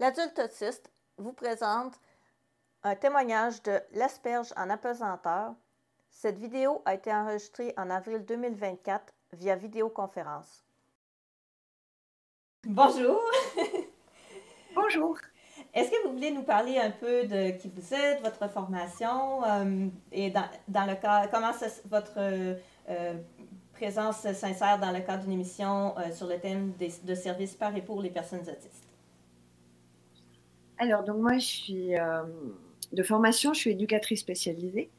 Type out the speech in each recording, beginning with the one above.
L'adulte autiste vous présente un témoignage de l'asperge en apesanteur. Cette vidéo a été enregistrée en avril 2024 via vidéoconférence. Bonjour! Bonjour! Est-ce que vous voulez nous parler un peu de qui vous êtes, votre formation et dans le cas, comment votre présence s'insère dans le cadre d'une émission sur le thème de services par et pour les personnes autistes? Alors, donc moi, je suis de formation, je suis éducatrice spécialisée.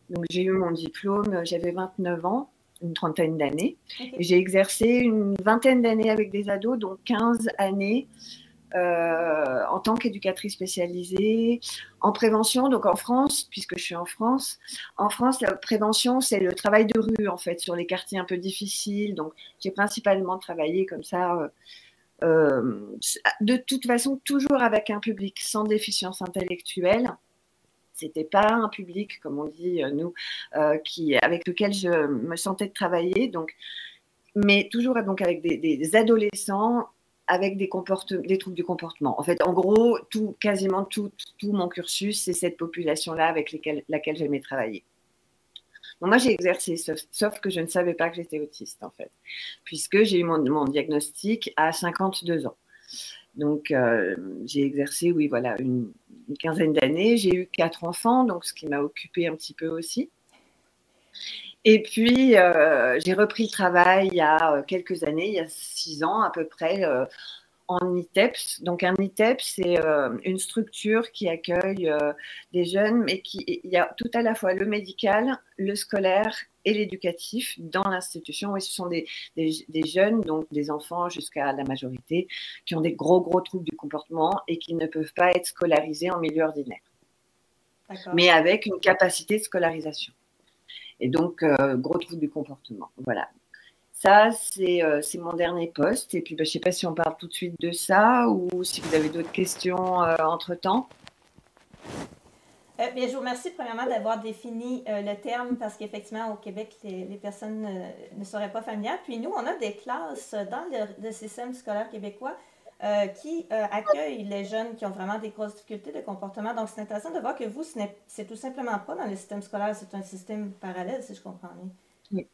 Donc, j'ai eu mon diplôme, j'avais 29 ans, une trentaine d'années. Et j'ai exercé une vingtaine d'années avec des ados, donc 15 années en tant qu'éducatrice spécialisée en prévention. Donc, en France, puisque je suis en France, la prévention, c'est le travail de rue, en fait, sur les quartiers un peu difficiles. Donc, j'ai principalement travaillé comme ça de toute façon, toujours avec un public sans déficience intellectuelle. C'était pas un public, comme on dit nous, avec lequel je me sentais de travailler. Donc, mais toujours donc avec des adolescents avec des troubles du comportement. En fait, en gros, quasiment tout mon cursus, c'est cette population-là avec laquelle j'aimais travailler. Donc moi, j'ai exercé, sauf que je ne savais pas que j'étais autiste, en fait, puisque j'ai eu mon diagnostic à 52 ans. Donc, j'ai exercé, oui, voilà, une quinzaine d'années. J'ai eu 4 enfants, donc ce qui m'a occupée un petit peu aussi. Et puis, j'ai repris le travail il y a quelques années, il y a 6 ans à peu près, en ITEPS. Donc, un ITEPS, c'est une structure qui accueille des jeunes, mais il y a tout à la fois le médical, le scolaire et l'éducatif dans l'institution. Et ce sont des jeunes, donc des enfants jusqu'à la majorité, qui ont des gros troubles du comportement et qui ne peuvent pas être scolarisés en milieu ordinaire, mais avec une capacité de scolarisation. Et donc, gros troubles du comportement. Voilà. Ça, c'est mon dernier poste. Et puis, je ne sais pas si on parle tout de suite de ça ou si vous avez d'autres questions entre-temps. Bien, je vous remercie premièrement d'avoir défini le terme parce qu'effectivement, au Québec, les personnes ne seraient pas familières. Puis nous, on a des classes dans le système scolaire québécois qui accueillent les jeunes qui ont vraiment des grosses difficultés de comportement. Donc, c'est intéressant de voir que vous, c'est tout simplement pas dans le système scolaire, c'est un système parallèle, si je comprends bien. Oui.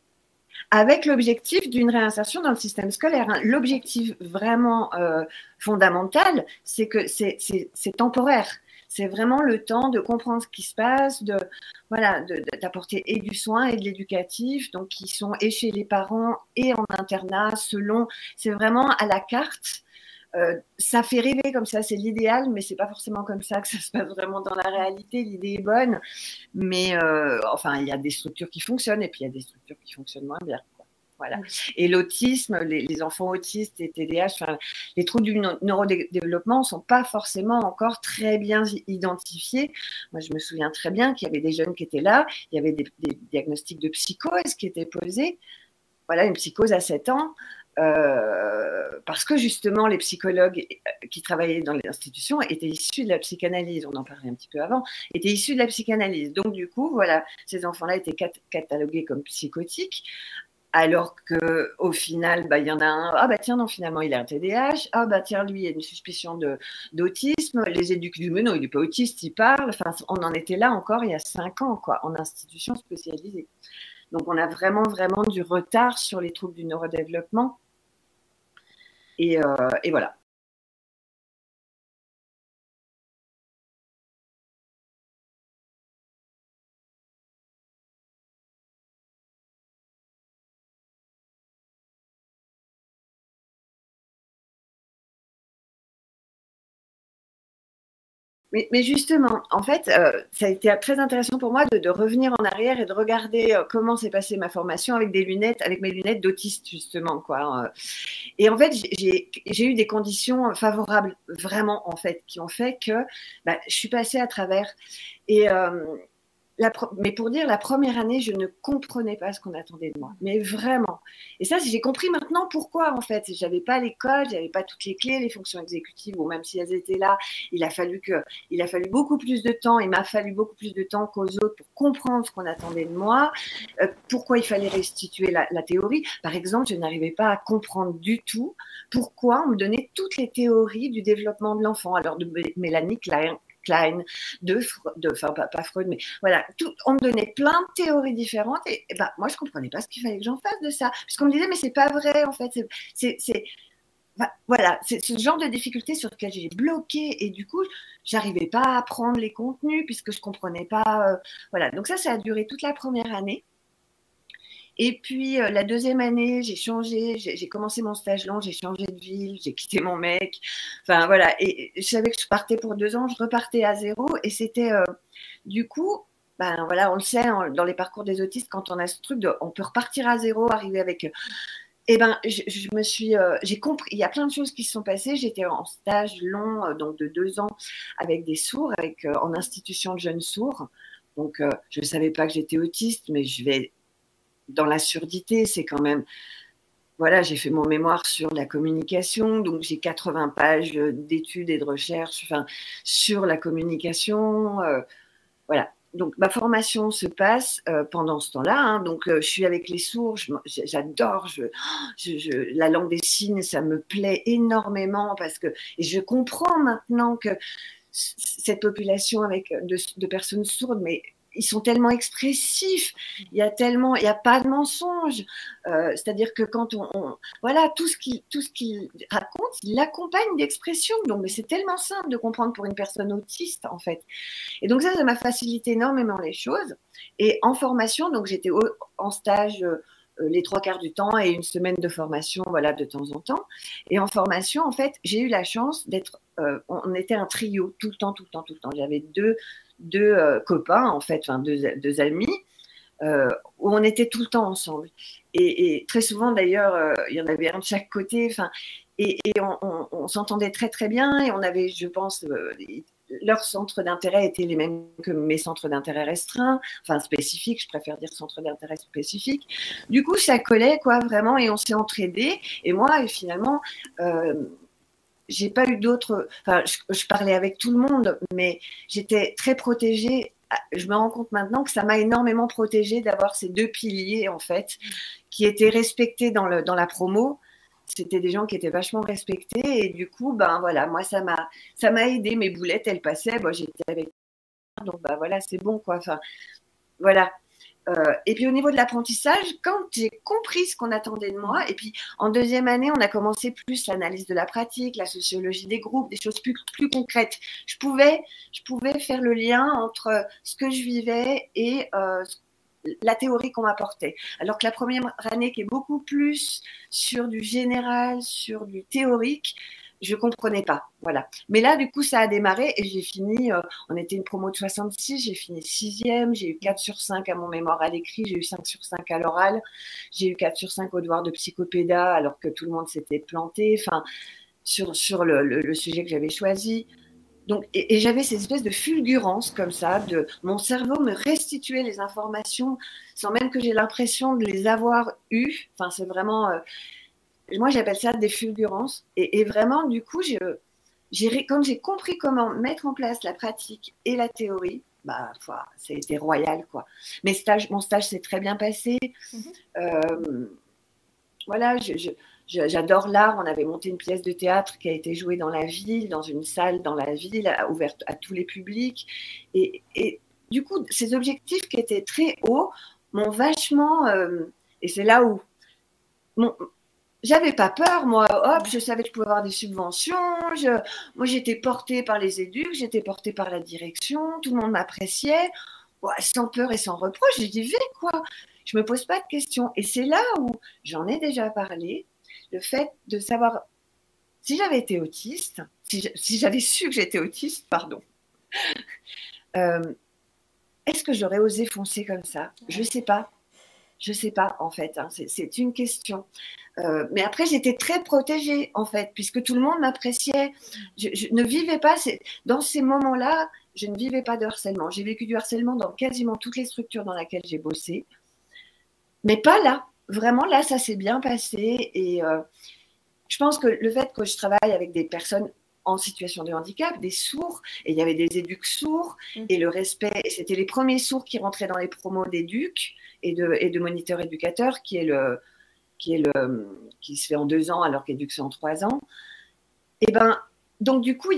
Avec l'objectif d'une réinsertion dans le système scolaire. L'objectif vraiment fondamental, c'est que c'est temporaire. C'est vraiment le temps de comprendre ce qui se passe, d'apporter et du soin et de l'éducatif, donc qui sont et chez les parents et en internat, c'est vraiment à la carte. Ça fait rêver comme ça, c'est l'idéal, mais c'est pas forcément comme ça que ça se passe vraiment dans la réalité. L'idée est bonne, mais enfin, il y a des structures qui fonctionnent et puis il y a des structures qui fonctionnent moins bien. Voilà. Et l'autisme, les enfants autistes et TDAH, enfin, les troubles du neurodéveloppement ne sont pas forcément encore très bien identifiés. Moi, je me souviens très bien qu'il y avait des jeunes qui étaient là, il y avait des diagnostics de psychose qui étaient posés. Voilà, une psychose à 7 ans. Parce que justement, les psychologues qui travaillaient dans les institutions étaient issus de la psychanalyse, on en parlait un petit peu avant, étaient issus de la psychanalyse. Donc, du coup, voilà, ces enfants-là étaient catalogués comme psychotiques. Alors qu'au final, il y en a un, tiens, non, finalement, il a un TDAH. Tiens, lui, il y a une suspicion d'autisme. Les éduques du non, il n'est pas autiste, il parle. Enfin, on en était là encore il y a 5 ans, quoi, en institution spécialisée. Donc, on a vraiment du retard sur les troubles du neurodéveloppement. Et voilà. Mais justement, en fait, ça a été très intéressant pour moi de revenir en arrière et de regarder comment s'est passée ma formation avec mes lunettes d'autiste, justement, quoi. Et en fait, j'ai eu des conditions favorables, vraiment, en fait, qui ont fait que je suis passée à travers. Et Mais pour dire, la première année, je ne comprenais pas ce qu'on attendait de moi. Mais vraiment. Et ça, j'ai compris maintenant pourquoi, en fait. Je n'avais pas l'école, je n'avais pas toutes les clés, les fonctions exécutives, ou même si elles étaient là, il a fallu beaucoup plus de temps, il m'a fallu beaucoup plus de temps qu'aux autres pour comprendre ce qu'on attendait de moi, pourquoi il fallait restituer la théorie. Par exemple, je n'arrivais pas à comprendre du tout pourquoi on me donnait toutes les théories du développement de l'enfant. Alors, de Mélanie Klein, enfin pas Freud, mais voilà, on me donnait plein de théories différentes et bah, moi je comprenais pas ce qu'il fallait que j'en fasse de ça, puisqu'on me disait mais c'est pas vrai en fait, voilà, c'est ce genre de difficulté sur lequel j'ai bloqué et du coup j'arrivais pas à apprendre les contenus puisque je comprenais pas, voilà, donc ça a duré toute la première année. Et puis, la deuxième année, j'ai changé, j'ai commencé mon stage long, j'ai changé de ville, j'ai quitté mon mec. Enfin, voilà. Et je savais que je partais pour 2 ans, je repartais à zéro. Et c'était, du coup, ben voilà, on le sait, dans les parcours des autistes, quand on a ce truc on peut repartir à zéro, arriver avec. Eh ben, j'ai compris, il y a plein de choses qui se sont passées. J'étais en stage long, donc de 2 ans, avec des sourds, en institution de jeunes sourds. Donc, je ne savais pas que j'étais autiste, mais je vais dans la surdité, c'est quand même. Voilà, j'ai fait mon mémoire sur la communication, donc j'ai 80 pages d'études et de recherches sur la communication. Voilà. Donc ma formation se passe pendant ce temps-là. Hein, donc je suis avec les sourds, j'adore. La langue des signes, ça me plaît énormément et je comprends maintenant que cette population de personnes sourdes, mais ils sont tellement expressifs, il y a pas de mensonge. C'est-à-dire que quand voilà, tout ce qu'il raconte, il l'accompagne d'expressions. Donc, mais c'est tellement simple de comprendre pour une personne autiste, en fait. Et donc ça m'a facilité énormément les choses. Et en formation, donc j'étais en stage les 3/4 du temps et une semaine de formation, voilà, de temps en temps. Et en formation, en fait, j'ai eu la chance d'être, on était un trio tout le temps. J'avais deux copains, en fait, deux amis, où on était tout le temps ensemble. Et très souvent, d'ailleurs, il y en avait un de chaque côté. Et on s'entendait très, très bien. Et on avait, je pense, leurs centres d'intérêt étaient les mêmes que mes centres d'intérêt restreints, enfin spécifiques, je préfère dire centres d'intérêt spécifiques. Du coup, ça collait, quoi, vraiment, et on s'est entraidés. Et moi, finalement, j'ai pas eu d'autres. Enfin, je parlais avec tout le monde, mais j'étais très protégée. Je me rends compte maintenant que ça m'a énormément protégée d'avoir ces deux piliers, en fait, qui étaient respectés dans la promo. C'était des gens qui étaient vachement respectés. Et du coup, ben voilà, moi, ça m'a aidé. Mes boulettes, elles passaient. Moi, j'étais avec. Donc, ben voilà, c'est bon, quoi. Enfin, voilà. Et puis au niveau de l'apprentissage, quand j'ai compris ce qu'on attendait de moi, et puis en deuxième année, on a commencé plus l'analyse de la pratique, la sociologie des groupes, des choses plus concrètes. Je pouvais faire le lien entre ce que je vivais et la théorie qu'on m'apportait. Alors que la première année, qui est beaucoup plus sur du général, sur du théorique, je ne comprenais pas. Voilà. Mais là, du coup, ça a démarré et j'ai fini, on était une promo de 66, j'ai fini 6e, j'ai eu 4/5 à mon mémoire à l'écrit, j'ai eu 5/5 à l'oral, j'ai eu 4/5 au devoir de psychopéda alors que tout le monde s'était planté, sur le sujet que j'avais choisi. Donc, et j'avais cette espèce de fulgurance comme ça, mon cerveau me restituait les informations sans même que j'ai l'impression de les avoir eues. Enfin, c'est vraiment, moi j'appelle ça des fulgurances. Et vraiment, du coup, quand j'ai compris comment mettre en place la pratique et la théorie, bah, c'était royal, quoi. Mon stage s'est très bien passé. Voilà, j'adore l'art. On avait monté une pièce de théâtre qui a été jouée dans la ville, dans une salle dans la ville, ouverte à tous les publics. Et du coup, ces objectifs qui étaient très hauts m'ont vachement. Et c'est là où. J'avais pas peur, moi. Hop, je savais que je pouvais avoir des subventions. Moi, j'étais portée par les éducs, j'étais portée par la direction. Tout le monde m'appréciait. Ouais, sans peur et sans reproche, j'y vais, quoi. Je me pose pas de questions. Et c'est là où j'en ai déjà parlé. Le fait de savoir si j'avais été autiste, si j'avais su que j'étais autiste, pardon, est-ce que j'aurais osé foncer comme ça? Je sais pas. Je sais pas, en fait. Hein, c'est une question. Mais après, j'étais très protégée, en fait, puisque tout le monde m'appréciait. Je ne vivais pas dans ces moments-là. je ne vivais pas de harcèlement. J'ai vécu du harcèlement dans quasiment toutes les structures dans lesquelles j'ai bossé, mais pas là. Vraiment, là, ça s'est bien passé. Et je pense que le fait que je travaille avec des personnes en situation de handicap, des sourds, et il y avait des éducs sourds, et le respect, c'était les premiers sourds qui rentraient dans les promos d'éducs et de moniteurs éducateurs, qui se fait en 2 ans alors qu'éduc c'est en 3 ans. Et ben, donc du coup,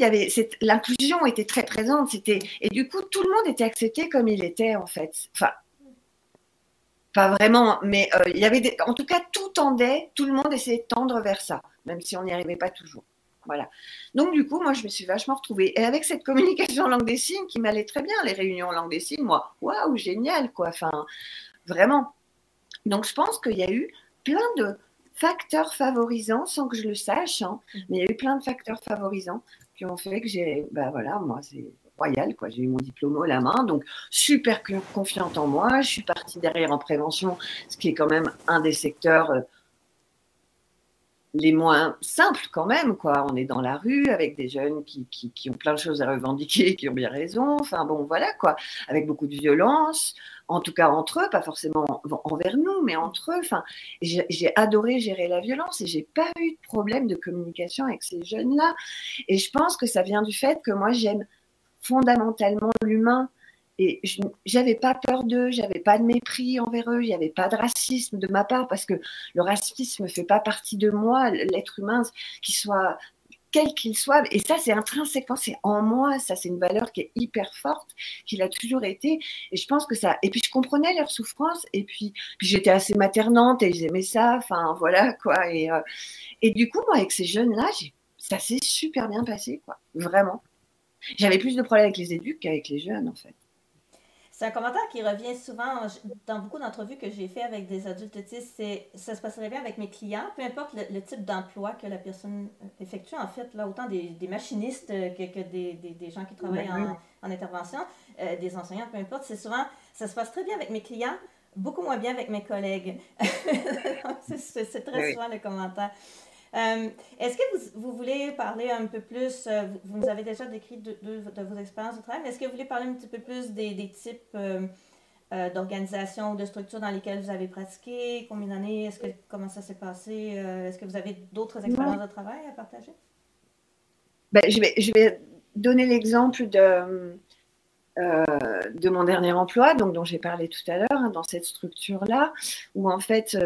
l'inclusion était très présente, et du coup, tout le monde était accepté comme il était en fait. Enfin, pas vraiment, mais il y avait en tout cas, tout tendait, tout le monde essayait de tendre vers ça, même si on n'y arrivait pas toujours. Voilà. Donc, du coup, moi, je me suis vachement retrouvée. Et avec cette communication en langue des signes qui m'allait très bien, les réunions en langue des signes, moi, waouh, génial, quoi. Enfin, vraiment. Donc, je pense qu'il y a eu plein de facteurs favorisants, sans que je le sache, hein, mais il y a eu plein de facteurs favorisants qui ont fait que voilà, moi, c'est royal, quoi. J'ai eu mon diplôme haut la main, donc super confiante en moi. Je suis partie derrière en prévention, ce qui est quand même un des secteurs les moins simples quand même, quoi. On est dans la rue avec des jeunes qui ont plein de choses à revendiquer, qui ont bien raison. Enfin bon, voilà, quoi. Avec beaucoup de violence, en tout cas entre eux, pas forcément envers nous, mais entre eux. Enfin, j'ai adoré gérer la violence et j'ai pas eu de problème de communication avec ces jeunes-là. Et je pense que ça vient du fait que moi, j'aime fondamentalement l'humain. Et je n'avais pas peur d'eux, j'avais pas de mépris envers eux, il n'y avait pas de racisme de ma part, parce que le racisme ne fait pas partie de moi, l'être humain, qu'il soit quel qu'il soit, et ça c'est intrinsèquement, c'est en moi, ça c'est une valeur qui est hyper forte, qui l'a toujours été, et je pense que ça, et puis je comprenais leur souffrance, et puis j'étais assez maternante, et ils aimaient ça, enfin voilà quoi, et du coup moi avec ces jeunes-là, ça s'est super bien passé, quoi, vraiment. J'avais plus de problèmes avec les éducs qu'avec les jeunes en fait. C'est un commentaire qui revient souvent dans beaucoup d'entrevues que j'ai fait avec des adultes autistes. Ça se passerait bien avec mes clients, peu importe le type d'emploi que la personne effectue. En fait, là, autant des machinistes que des gens qui travaillent en intervention, des enseignants, peu importe. C'est souvent, ça se passe très bien avec mes clients, beaucoup moins bien avec mes collègues. C'est très souvent le commentaire. Est-ce que vous voulez parler un peu plus, vous nous avez déjà décrit de vos expériences de travail, mais est-ce que vous voulez parler un petit peu plus des types d'organisations ou de structures dans lesquelles vous avez pratiqué, combien d'années, comment ça s'est passé, est-ce que vous avez d'autres expériences de travail à partager? Je vais donner l'exemple de mon dernier emploi, donc dont j'ai parlé tout à l'heure, hein, dans cette structure-là, où en fait,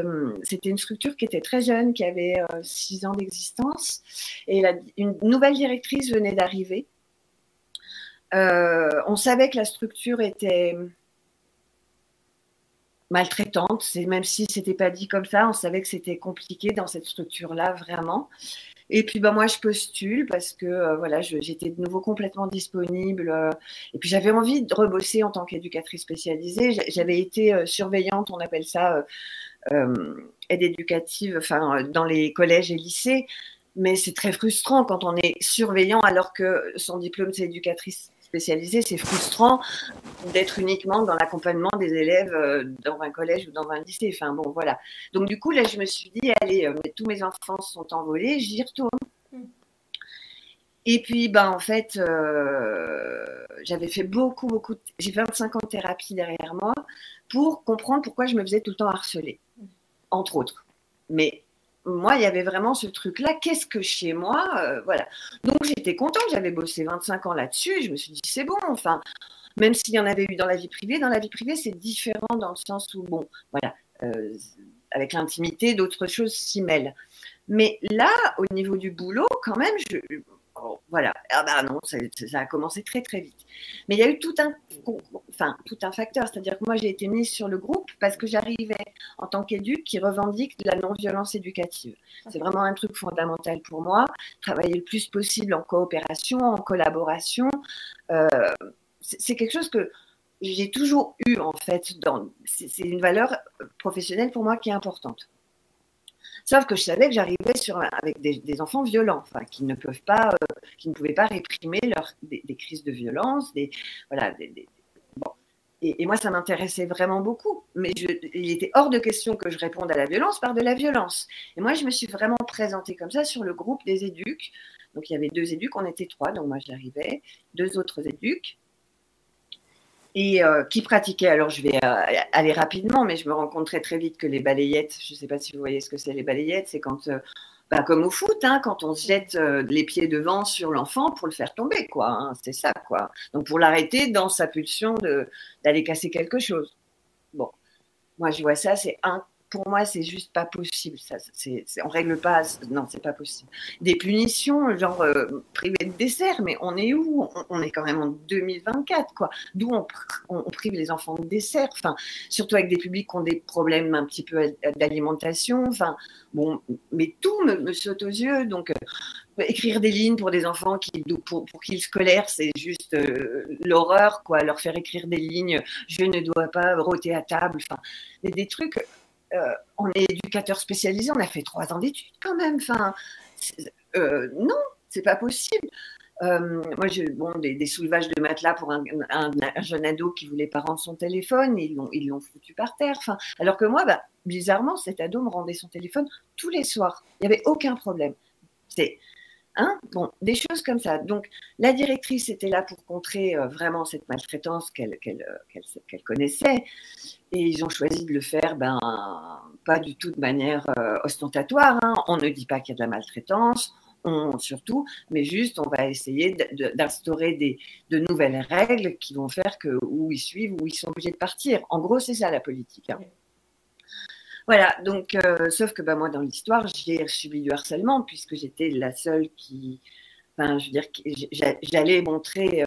c'était une structure qui était très jeune, qui avait 6 ans d'existence, et une nouvelle directrice venait d'arriver. On savait que la structure était maltraitante, même si c'était pas dit comme ça, on savait que c'était compliqué dans cette structure-là, vraiment. Et puis moi je postule parce que voilà, j'étais de nouveau complètement disponible et puis j'avais envie de rebosser en tant qu'éducatrice spécialisée. J'avais été surveillante, on appelle ça aide éducative, enfin dans les collèges et lycées, mais c'est très frustrant quand on est surveillant alors que son diplôme c'est éducatrice spécialisée, c'est frustrant d'être uniquement dans l'accompagnement des élèves dans un collège ou dans un lycée. Enfin bon, voilà. Donc du coup, là, je me suis dit, allez, tous mes enfants sont envolés, j'y retourne. Et puis, en fait, j'avais fait beaucoup, j'ai 25 ans de thérapie derrière moi pour comprendre pourquoi je me faisais tout le temps harceler, entre autres. Mais moi, il y avait vraiment ce truc-là. Qu'est-ce que chez moi voilà. Donc, j'étais contente. J'avais bossé 25 ans là-dessus. Et je me suis dit, c'est bon. Enfin, même s'il y en avait eu dans la vie privée, c'est différent dans le sens où, bon, voilà, avec l'intimité, d'autres choses s'y mêlent. Mais là, au niveau du boulot, quand même, voilà, non, ça a commencé très très vite. Mais il y a eu tout un facteur, c'est-à-dire que moi j'ai été mise sur le groupe parce que j'arrivais en tant qu'éduc qui revendique la non-violence éducative. C'est vraiment un truc fondamental pour moi, travailler le plus possible en coopération, en collaboration. C'est quelque chose que j'ai toujours eu en fait. C'est une valeur professionnelle pour moi qui est importante. Sauf que je savais que j'arrivais avec des enfants violents, enfin, qui ne pouvaient pas réprimer des crises de violence, voilà, bon. Et moi, ça m'intéressait vraiment beaucoup. Mais il était hors de question que je réponde à la violence par de la violence. Et moi, je me suis vraiment présentée comme ça sur le groupe des éducs. Donc, il y avait 2 éducs, on était 3, donc moi, j'arrivais, 2 autres éducs. et qui pratiquait, alors je vais aller rapidement, mais je me rends compte très très vite que les balayettes, je ne sais pas si vous voyez ce que c'est les balayettes, c'est quand, comme au foot, hein, quand on se jette les pieds devant sur l'enfant pour le faire tomber, quoi, hein, c'est ça, quoi. Donc pour l'arrêter dans sa pulsion d'aller casser quelque chose. Bon, moi je vois ça, pour moi, c'est juste pas possible. Ça, on règle pas. Non, c'est pas possible. Des punitions, genre privé de dessert, mais on est où? On est quand même en 2024, quoi. D'où on prive les enfants de dessert. Enfin, surtout avec des publics qui ont des problèmes un petit peu d'alimentation. Enfin, bon, mais tout me saute aux yeux. Donc, écrire des lignes pour des enfants pour qui le scolaire, c'est juste l'horreur, quoi. Leur faire écrire des lignes, je ne dois pas rôter à table. Enfin, des trucs. On est éducateur spécialisé, on a fait 3 ans d'études quand même. Enfin, non, c'est pas possible. Moi, j'ai des soulevages de matelas pour un jeune ado qui voulait pas rendre son téléphone, ils l'ont foutu par terre. Enfin, alors que moi, bizarrement, cet ado me rendait son téléphone tous les soirs. Il n'y avait aucun problème. Bon, des choses comme ça. Donc, la directrice était là pour contrer vraiment cette maltraitance qu'elle connaissait. Et ils ont choisi de le faire, pas du tout de manière ostentatoire. Hein. On ne dit pas qu'il y a de la maltraitance, surtout, mais juste, on va essayer d'instaurer de nouvelles règles qui vont faire où ils suivent, où ils sont obligés de partir. En gros, c'est ça la politique. Hein. Voilà, donc, sauf que moi, dans l'histoire, j'ai subi du harcèlement puisque j'étais la seule qui. Enfin, je veux dire, j'allais montrer.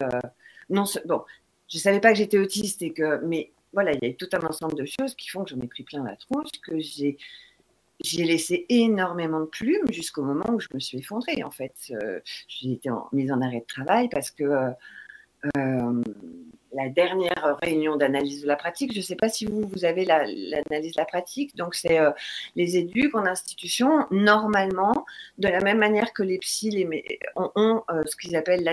Non, bon, je ne savais pas que j'étais autiste, mais voilà, il y a tout un ensemble de choses qui font que j'en ai pris plein la tronche, que j'ai laissé énormément de plumes jusqu'au moment où je me suis effondrée, en fait. J'ai été mise en arrêt de travail parce que. La dernière réunion d'analyse de la pratique, je ne sais pas si vous avez l'analyse de la pratique, donc c'est les éducs en institution, normalement, de la même manière que les psys ont ce qu'ils appellent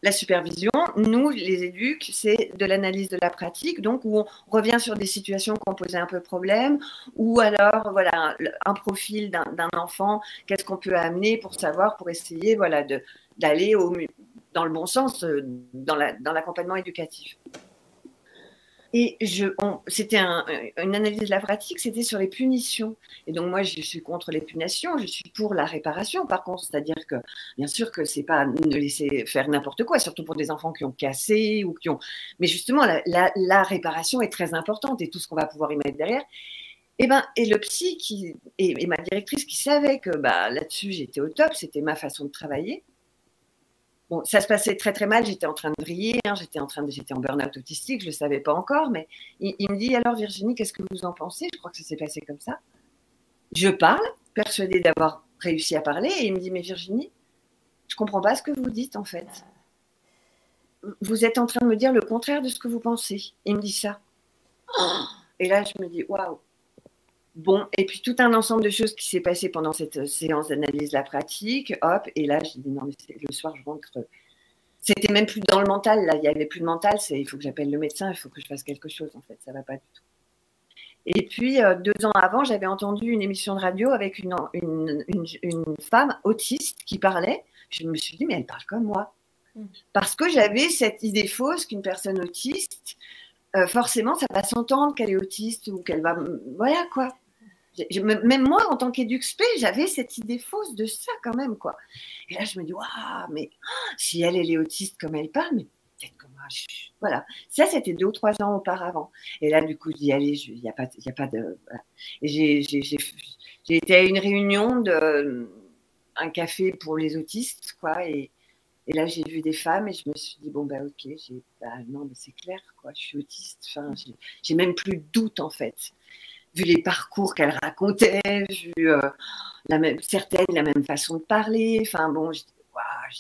la supervision. Nous, les éducs, c'est de l'analyse de la pratique, donc où on revient sur des situations qui ont posé un peu problème, ou alors, voilà, un profil d'un enfant, qu'est-ce qu'on peut amener pour essayer, voilà, d'aller dans le bon sens dans l'accompagnement éducatif. Et c'était une analyse de la pratique, c'était sur les punitions. Et donc moi, je suis contre les punitions, je suis pour la réparation, par contre. C'est-à-dire que, bien sûr que c'est pas ne laisser faire n'importe quoi, surtout pour des enfants qui ont cassé ou qui ont… Mais justement, la réparation est très importante et tout ce qu'on va pouvoir y mettre derrière. Et le psy et ma directrice qui savait que là-dessus, j'étais au top, c'était ma façon de travailler. Bon, ça se passait très très mal, j'étais en train de vriller, hein, j'étais en burn-out autistique, je ne le savais pas encore, mais il me dit, alors Virginie, qu'est-ce que vous en pensez? Je crois que ça s'est passé comme ça. Je parle, persuadée d'avoir réussi à parler, et il me dit, mais Virginie, je ne comprends pas ce que vous dites en fait. Vous êtes en train de me dire le contraire de ce que vous pensez. Il me dit ça. Et là, je me dis, waouh. Bon, et puis tout un ensemble de choses qui s'est passé pendant cette séance d'analyse de la pratique, hop, et là, j'ai dit non, mais le soir, je rentre. C'était même plus dans le mental, là, il n'y avait plus de mental, il faut que j'appelle le médecin, il faut que je fasse quelque chose, en fait, ça ne va pas du tout. Et puis, 2 ans avant, j'avais entendu une émission de radio avec une femme autiste qui parlait. Je me suis dit, mais elle parle comme moi. Parce que j'avais cette idée fausse qu'une personne autiste, forcément, ça va s'entendre qu'elle est autiste ou qu'elle va… Voilà, quoi. Même moi, en tant qu'éduc-spé, j'avais cette idée fausse de ça quand même, quoi. Et là, je me dis, waouh, mais si elle est autiste comme elle parle, mais peut-être que moi, voilà. Ça, c'était 2 ou 3 ans auparavant. Et là, du coup, je dis, allez, il n'y a pas de… Voilà. Et j'ai été à une réunion un café pour les autistes, quoi, et là, j'ai vu des femmes et je me suis dit, bon, ok, non, mais c'est clair, quoi, je suis autiste. Enfin, j'ai même plus de doute, en fait. Vu les parcours qu'elle racontait, vu certaines, la même façon de parler. Enfin, bon, je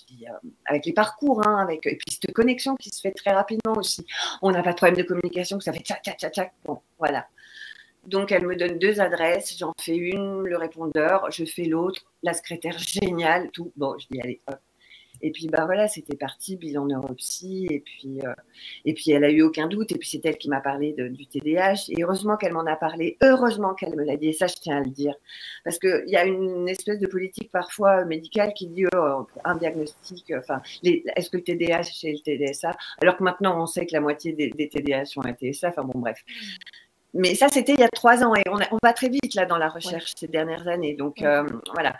dis, avec les parcours, hein, et puis cette connexion qui se fait très rapidement aussi. On n'a pas de problème de communication, que ça fait tchac, tchac, tchac, tchac. Bon, voilà. Donc, elle me donne 2 adresses. J'en fais une, le répondeur, je fais l'autre, la secrétaire géniale, tout. Bon, je dis, allez, hop. Et puis, bah voilà, c'était parti, bilan neuropsy. Et puis, elle a eu aucun doute. Et puis, c'est elle qui m'a parlé du TDAH. Et heureusement qu'elle m'en a parlé. Heureusement qu'elle me l'a dit. Et ça, je tiens à le dire. Parce qu'il y a une espèce de politique parfois médicale qui dit un diagnostic, enfin, est-ce que le TDAH c'est le TDSA? Alors que maintenant, on sait que la moitié des TDAH sont un TSA. Enfin, bon, bref. Mais ça, c'était il y a 3 ans. Et on va très vite là dans la recherche ces dernières années. Donc, voilà.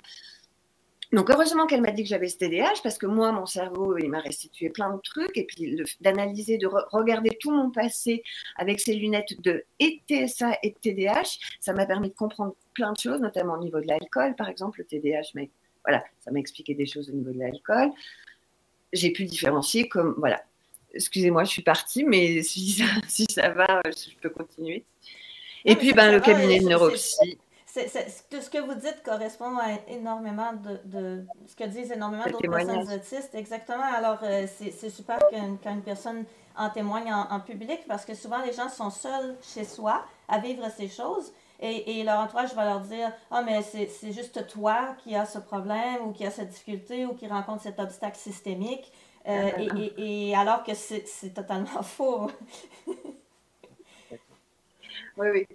Donc, heureusement qu'elle m'a dit que j'avais ce TDAH parce que moi, mon cerveau, il m'a restitué plein de trucs. Et puis, d'analyser, de regarder tout mon passé avec ces lunettes de et TSA et de TDAH, ça m'a permis de comprendre plein de choses, notamment au niveau de l'alcool, par exemple. Le TDAH, mais voilà, ça m'a expliqué des choses au niveau de l'alcool. J'ai pu différencier comme, voilà. Excusez-moi, je suis partie, mais si ça va, je peux continuer. Et puis, le cabinet de neuropsy. Tout ce que vous dites correspond à énormément de ce que disent énormément d'autres personnes autistes. Exactement. Alors, c'est super quand une personne en témoigne en public parce que souvent les gens sont seuls chez soi à vivre ces choses et leur entourage va leur dire « Ah, mais c'est juste toi qui as ce problème ou qui as cette difficulté ou qui rencontre cet obstacle systémique. Et alors que c'est totalement faux. » Oui.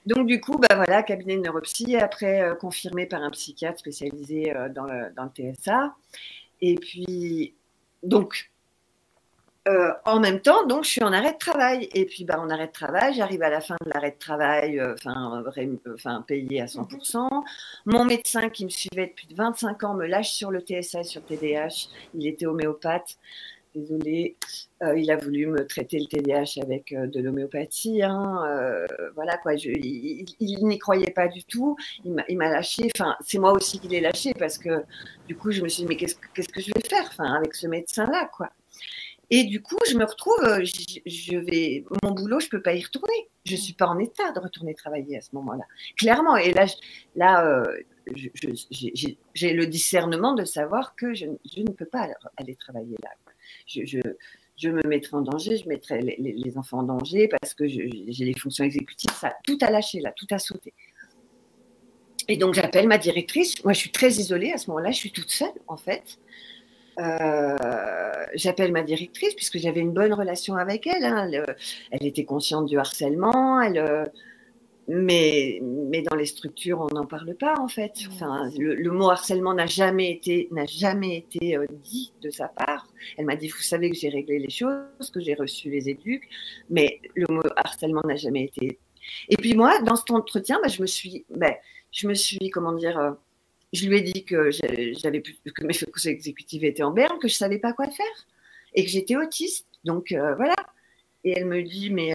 Donc, du coup, voilà, cabinet de neuropsy, après confirmé par un psychiatre spécialisé dans le TSA. Et puis, donc, en même temps, donc, je suis en arrêt de travail. Et puis, en arrêt de travail, j'arrive à la fin de l'arrêt de travail, payé à 100%. Mon médecin qui me suivait depuis 25 ans me lâche sur le TSA, sur le TDAH. Il était homéopathe. Désolée, il a voulu me traiter le TDAH avec de l'homéopathie. Voilà quoi, il n'y croyait pas du tout. Il m'a lâché. Enfin, c'est moi aussi qui l'ai lâché parce que du coup, je me suis dit mais qu'est-ce que je vais faire, avec ce médecin-là, quoi. Et du coup, je me retrouve, mon boulot, je peux pas y retourner. Je suis pas en état de retourner travailler à ce moment-là, clairement. Et là, j'ai le discernement de savoir que je ne peux pas aller travailler là. Je me mettrai en danger, je mettrai les enfants en danger parce que j'ai les fonctions exécutives, ça, tout a lâché là, tout a sauté. Et donc j'appelle ma directrice, moi je suis très isolée à ce moment-là, je suis toute seule en fait. J'appelle ma directrice puisque j'avais une bonne relation avec elle, elle était consciente du harcèlement, mais dans les structures, on n'en parle pas en fait. Enfin, le mot harcèlement n'a jamais été dit de sa part. Elle m'a dit, vous savez que j'ai réglé les choses, que j'ai reçu les éduques, mais le mot harcèlement n'a jamais été. Et puis moi, dans cet entretien, je me suis, comment dire, je lui ai dit que mes fonctions exécutives étaient en berne, que je savais pas quoi faire et que j'étais autiste. Donc voilà. Et elle me dit, mais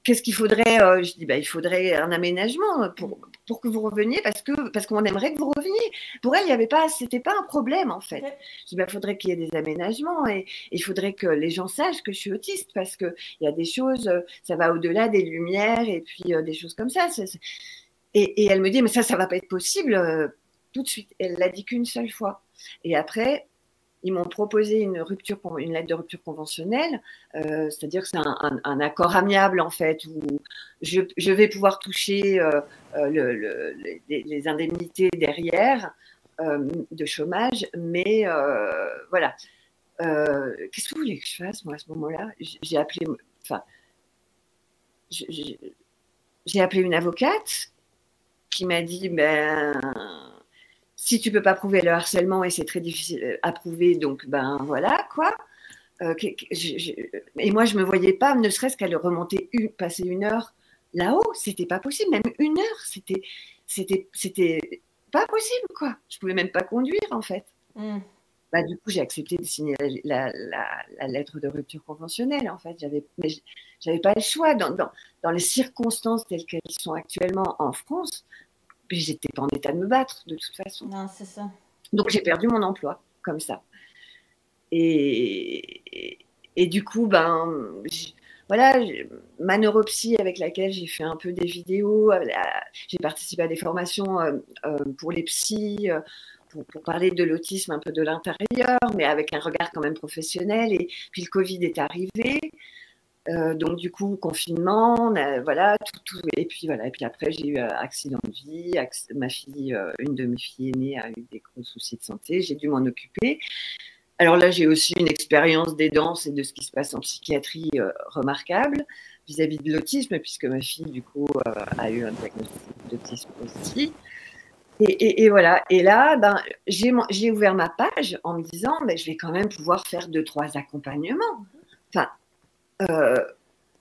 qu'est-ce qu'il faudrait? Je dis, il faudrait un aménagement pour que vous reveniez parce qu'on aimerait que vous reveniez. Pour elle, c'était pas un problème en fait. Je dis, il faudrait qu'il y ait des aménagements et il faudrait que les gens sachent que je suis autiste parce que il y a des choses, ça va au-delà des lumières et puis des choses comme ça. Et elle me dit, mais ça va pas être possible tout de suite. Elle l'a dit qu'une seule fois. Et après, ils m'ont proposé une lettre de rupture conventionnelle, c'est-à-dire que c'est un accord amiable en fait, où je vais pouvoir toucher les indemnités derrière de chômage, mais voilà. Qu'est-ce que vous voulez que je fasse moi à ce moment-là? J'ai appelé une avocate qui m'a dit si tu peux pas prouver le harcèlement et c'est très difficile à prouver, donc voilà quoi. Et moi je me voyais pas, ne serait-ce qu'à le remonter, passer 1 heure là-haut, c'était pas possible, même 1 heure, c'était pas possible quoi. Je pouvais même pas conduire en fait. Du coup j'ai accepté de signer la lettre de rupture conventionnelle en fait. Mais j'avais pas le choix dans les circonstances telles qu'elles sont actuellement en France. Puis j'étais pas en état de me battre de toute façon. Non, c'est ça. Donc j'ai perdu mon emploi comme ça. Et du coup, voilà, ma neuropsy avec laquelle j'ai fait un peu des vidéos, j'ai participé à des formations pour les psys, pour parler de l'autisme un peu de l'intérieur, mais avec un regard quand même professionnel. Et puis le Covid est arrivé. Donc du coup, confinement, voilà, et puis voilà. Et puis après, j'ai eu accident de vie. Ma fille, une de mes filles aînées a eu des gros soucis de santé. J'ai dû m'en occuper. Alors là, j'ai aussi une expérience des danses et de ce qui se passe en psychiatrie remarquable vis-à-vis de l'autisme, puisque ma fille, du coup, a eu un diagnostic d'autisme aussi. Et voilà. Et là, ben, j'ai ouvert ma page en me disant, ben, je vais quand même pouvoir faire 2-3 accompagnements. Enfin,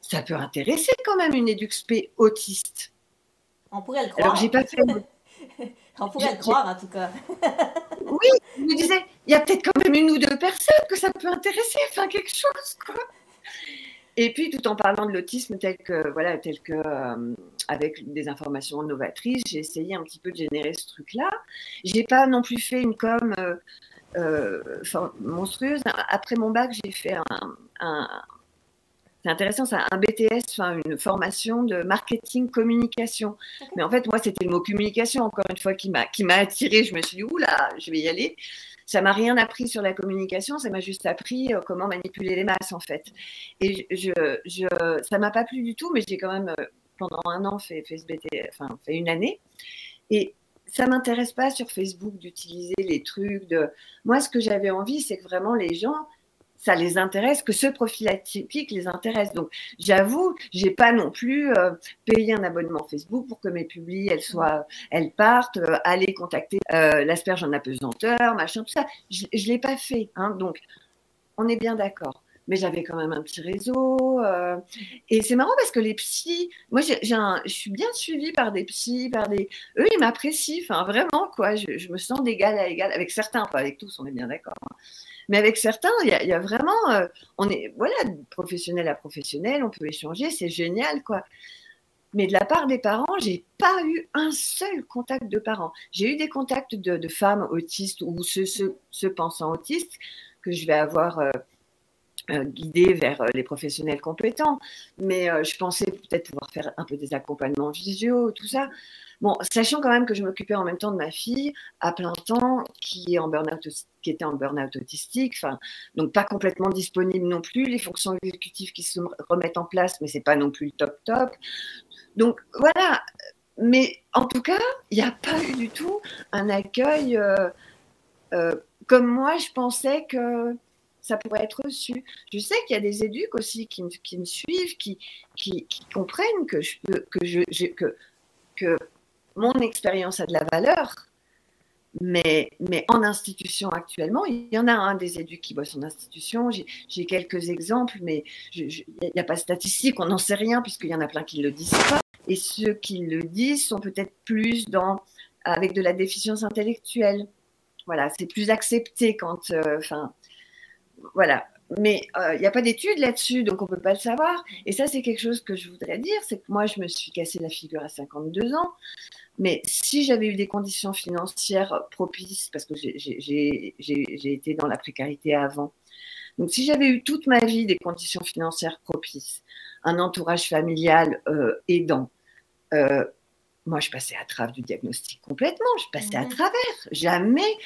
ça peut intéresser quand même une EduxP autiste. On pourrait le Alors, j'ai croire. pas fait. On pourrait le croire, en tout cas. Oui, je me disais, il y a peut-être quand même une ou deux personnes que ça peut intéresser, enfin quelque chose, quoi. Et puis, tout en parlant de l'autisme voilà, avec des informations novatrices, j'ai essayé un petit peu de générer ce truc-là. J'ai pas non plus fait une com monstrueuse. Après mon bac, j'ai fait c'est intéressant, c'est un BTS, enfin, une formation de marketing communication. Mais en fait, moi, c'était le mot communication, encore une fois, qui m'a attirée. Je me suis dit, oula, je vais y aller. Ça m'a rien appris sur la communication, ça m'a juste appris comment manipuler les masses, en fait. Et ça m'a pas plu du tout, mais j'ai quand même, pendant un an, fait ce BTS, enfin, fait une année. Et ça m'intéresse pas sur Facebook d'utiliser les trucs de. Moi, ce que j'avais envie, c'est que vraiment les gens, ça les intéresse, que ce profil atypique les intéresse. Donc, j'avoue, j'ai pas non plus payé un abonnement Facebook pour que mes publis, elles partent, aller contacter l'asperge en apesanteur, machin, tout ça. Je l'ai pas fait, hein, donc on est bien d'accord. Mais j'avais quand même un petit réseau. Et c'est marrant parce que les psys, moi, je suis bien suivie par des psys, eux, ils m'apprécient, enfin, vraiment, quoi. Je me sens d'égal à égal, avec certains, pas avec tous, on est bien d'accord. Hein. Mais avec certains, il y a vraiment, on est, voilà, professionnel à professionnel, on peut échanger, c'est génial, quoi. Mais de la part des parents, j'ai pas eu un seul contact de parents. J'ai eu des contacts de femmes autistes ou se pensant autistes que je vais avoir guidés vers les professionnels compétents. Mais je pensais peut-être pouvoir faire un peu des accompagnements visio, tout ça. Bon, sachant quand même que je m'occupais en même temps de ma fille à plein temps qui était en burn-out autistique, enfin, donc pas complètement disponible non plus, les fonctions exécutives qui se remettent en place, mais c'est pas non plus le top top. Donc voilà, mais en tout cas, il n'y a pas eu du tout un accueil comme moi je pensais que ça pourrait être reçu. Je sais qu'il y a des éduques aussi qui me suivent, qui comprennent que mon expérience a de la valeur, mais en institution actuellement, il y en a un des éduques qui bossent en institution. J'ai quelques exemples, mais il n'y a pas de statistiques, on n'en sait rien, puisqu'il y en a plein qui ne le disent pas. Et ceux qui le disent sont peut-être plus avec de la déficience intellectuelle. Voilà, c'est plus accepté quand. Voilà. Mais il n'y a pas d'études là-dessus, donc on ne peut pas le savoir. Et ça, c'est quelque chose que je voudrais dire, c'est que moi, je me suis cassé la figure à 52 ans. Mais si j'avais eu des conditions financières propices, parce que j'ai été dans la précarité avant, donc si j'avais eu toute ma vie des conditions financières propices, un entourage familial aidant, moi je passais à travers du diagnostic complètement, je passais à travers, jamais.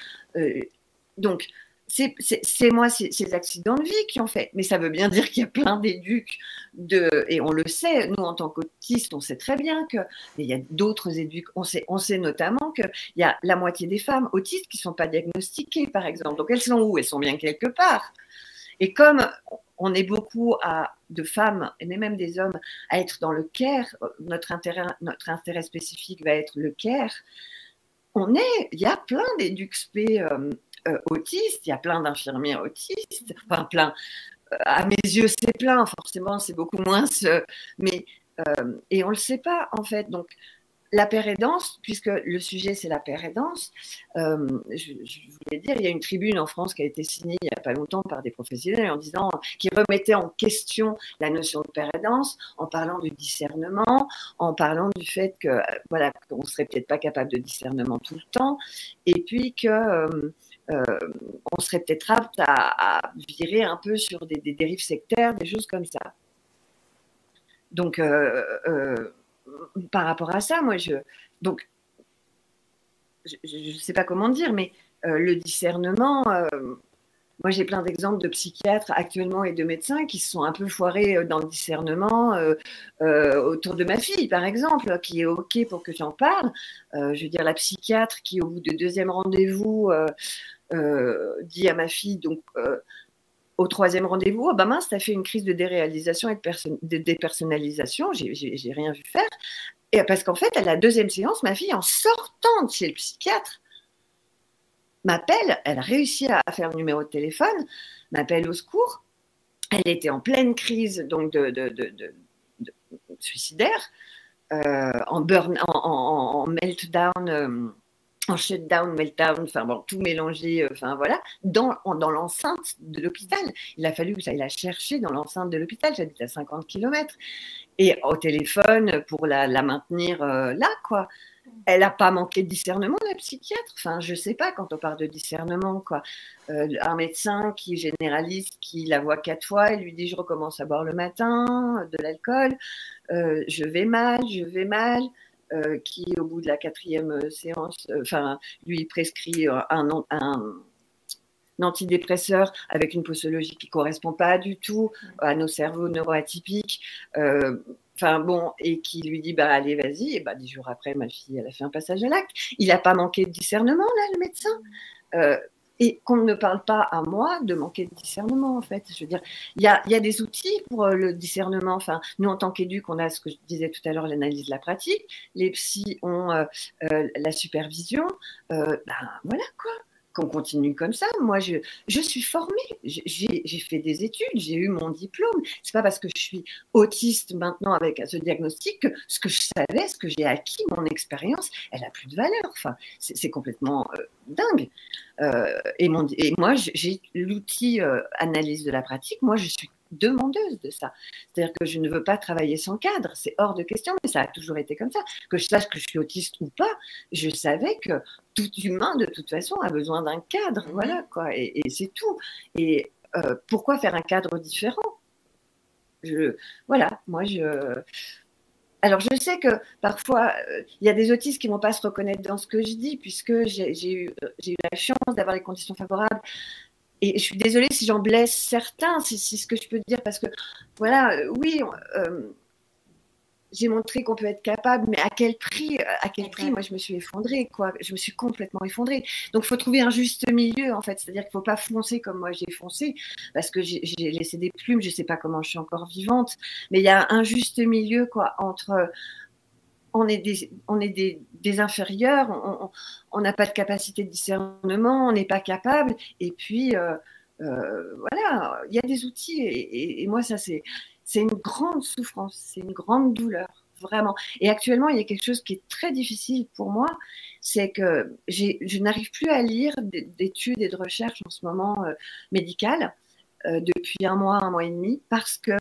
Donc c'est moi ces accidents de vie qui ont fait, mais ça veut bien dire qu'il y a plein d'éducs et on le sait, nous en tant qu'autistes, on sait très bien que mais il y a d'autres éducs, on sait notamment qu'il y a la moitié des femmes autistes qui ne sont pas diagnostiquées, par exemple. Donc elles sont où? Elles sont bien quelque part. Et comme on est beaucoup de femmes, et même des hommes, à être dans le care, notre intérêt spécifique va être le care, il y a plein d'éduxp autistes, il y a plein d'infirmiers autistes, enfin plein, à mes yeux c'est plein, forcément c'est beaucoup moins, mais et on ne le sait pas en fait, donc la pérédance, puisque le sujet c'est la pérédance, je voulais dire, il y a une tribune en France qui a été signée il n'y a pas longtemps par des professionnels en disant, qui remettaient en question la notion de pérédance, en parlant du discernement, en parlant du fait que voilà, qu'on ne serait peut-être pas capable de discernement tout le temps, et puis que on serait peut-être apte à virer un peu sur des dérives sectaires, des choses comme ça. Donc par rapport à ça, moi, je ne sais pas comment dire, mais le discernement, Moi, j'ai plein d'exemples de psychiatres actuellement et de médecins qui se sont un peu foirés dans le discernement autour de ma fille, par exemple, qui est OK pour que j'en parle. Je veux dire, la psychiatre qui, au bout du deuxième rendez-vous, dit à ma fille, donc au troisième rendez-vous, oh bah mince, t'as fait une crise de déréalisation et de dépersonnalisation, j'ai rien vu faire. Et parce qu'en fait, à la deuxième séance, ma fille, en sortant de chez le psychiatre, m'appelle, elle a réussi à faire le numéro de téléphone, m'appelle au secours. Elle était en pleine crise donc de suicidaire, en meltdown, en shutdown, meltdown, enfin bon, tout mélangé, enfin voilà, dans l'enceinte de l'hôpital. Il a fallu que j'aille la chercher dans l'enceinte de l'hôpital, j'habite à 50 km, et au téléphone pour la maintenir là, quoi. Elle n'a pas manqué de discernement, la psychiatre. Enfin, je ne sais pas, quand on parle de discernement, quoi. Un médecin qui est généraliste, qui la voit 4 fois, il lui dit « je recommence à boire le matin, de l'alcool, je vais mal », qui, au bout de la 4e séance, lui prescrit un antidépresseur avec une posologie qui ne correspond pas du tout à nos cerveaux neuroatypiques. Enfin bon, et qui lui dit bah allez vas-y, et bah 10 jours après ma fille elle a fait un passage à l'acte. Il n'a pas manqué de discernement là le médecin, et qu'on ne parle pas à moi de manquer de discernement en fait. Je veux dire, il y a des outils pour le discernement. Enfin, nous en tant qu'éduc, on a ce que je disais tout à l'heure, l'analyse de la pratique. Les psys ont la supervision. Ben voilà quoi. Qu'on continue comme ça. Moi, je suis formée, j'ai fait des études, j'ai eu mon diplôme. C'est pas parce que je suis autiste maintenant avec ce diagnostic que ce que je savais, ce que j'ai acquis, mon expérience, elle a plus de valeur. Enfin, c'est complètement dingue. Et moi, j'ai l'outil analyse de la pratique. Moi, je suis demandeuse de ça. C'est-à-dire que je ne veux pas travailler sans cadre. C'est hors de question, mais ça a toujours été comme ça. Que je sache que je suis autiste ou pas, je savais que tout humain, de toute façon, a besoin d'un cadre. Voilà, quoi. Et c'est tout. Et pourquoi faire un cadre différent? Voilà, moi, Alors, je sais que parfois, il y a des autistes qui ne vont pas se reconnaître dans ce que je dis, puisque j'ai eu la chance d'avoir les conditions favorables. Et je suis désolée si j'en blesse certains, c'est ce que je peux dire, parce que, voilà, oui, j'ai montré qu'on peut être capable, mais à quel prix? Moi, je me suis effondrée, quoi. Je me suis complètement effondrée. Donc, il faut trouver un juste milieu, en fait. C'est-à-dire qu'il ne faut pas foncer comme moi j'ai foncé, parce que j'ai laissé des plumes, je ne sais pas comment je suis encore vivante, mais il y a un juste milieu, quoi, entre... On est des inférieurs, on n'a pas de capacité de discernement, on n'est pas capable, et puis, voilà, il y a des outils, et moi, ça, c'est une grande souffrance, c'est une grande douleur, vraiment. Et actuellement, il y a quelque chose qui est très difficile pour moi, c'est que je n'arrive plus à lire d'études et de recherches en ce moment médicales depuis un mois et demi, parce que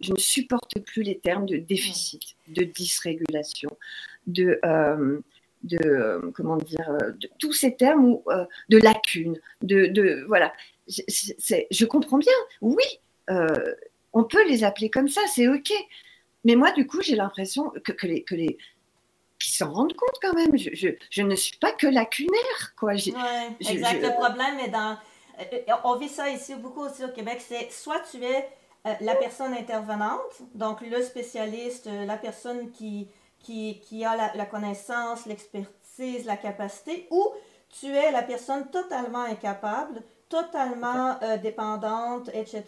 je ne supporte plus les termes de déficit, de dysrégulation, comment dire, de tous ces termes de lacunes, voilà. Je comprends bien, oui, on peut les appeler comme ça, c'est ok. Mais moi, du coup, j'ai l'impression que les qui s'en rendent compte quand même. Je ne suis pas que lacunaire, quoi. Oui, exact. Le problème est dans... On vit ça ici beaucoup aussi au Québec, c'est soit tu es la personne intervenante, donc le spécialiste, la personne qui a la connaissance, l'expertise, la capacité, ou tu es la personne totalement incapable, totalement dépendante, etc.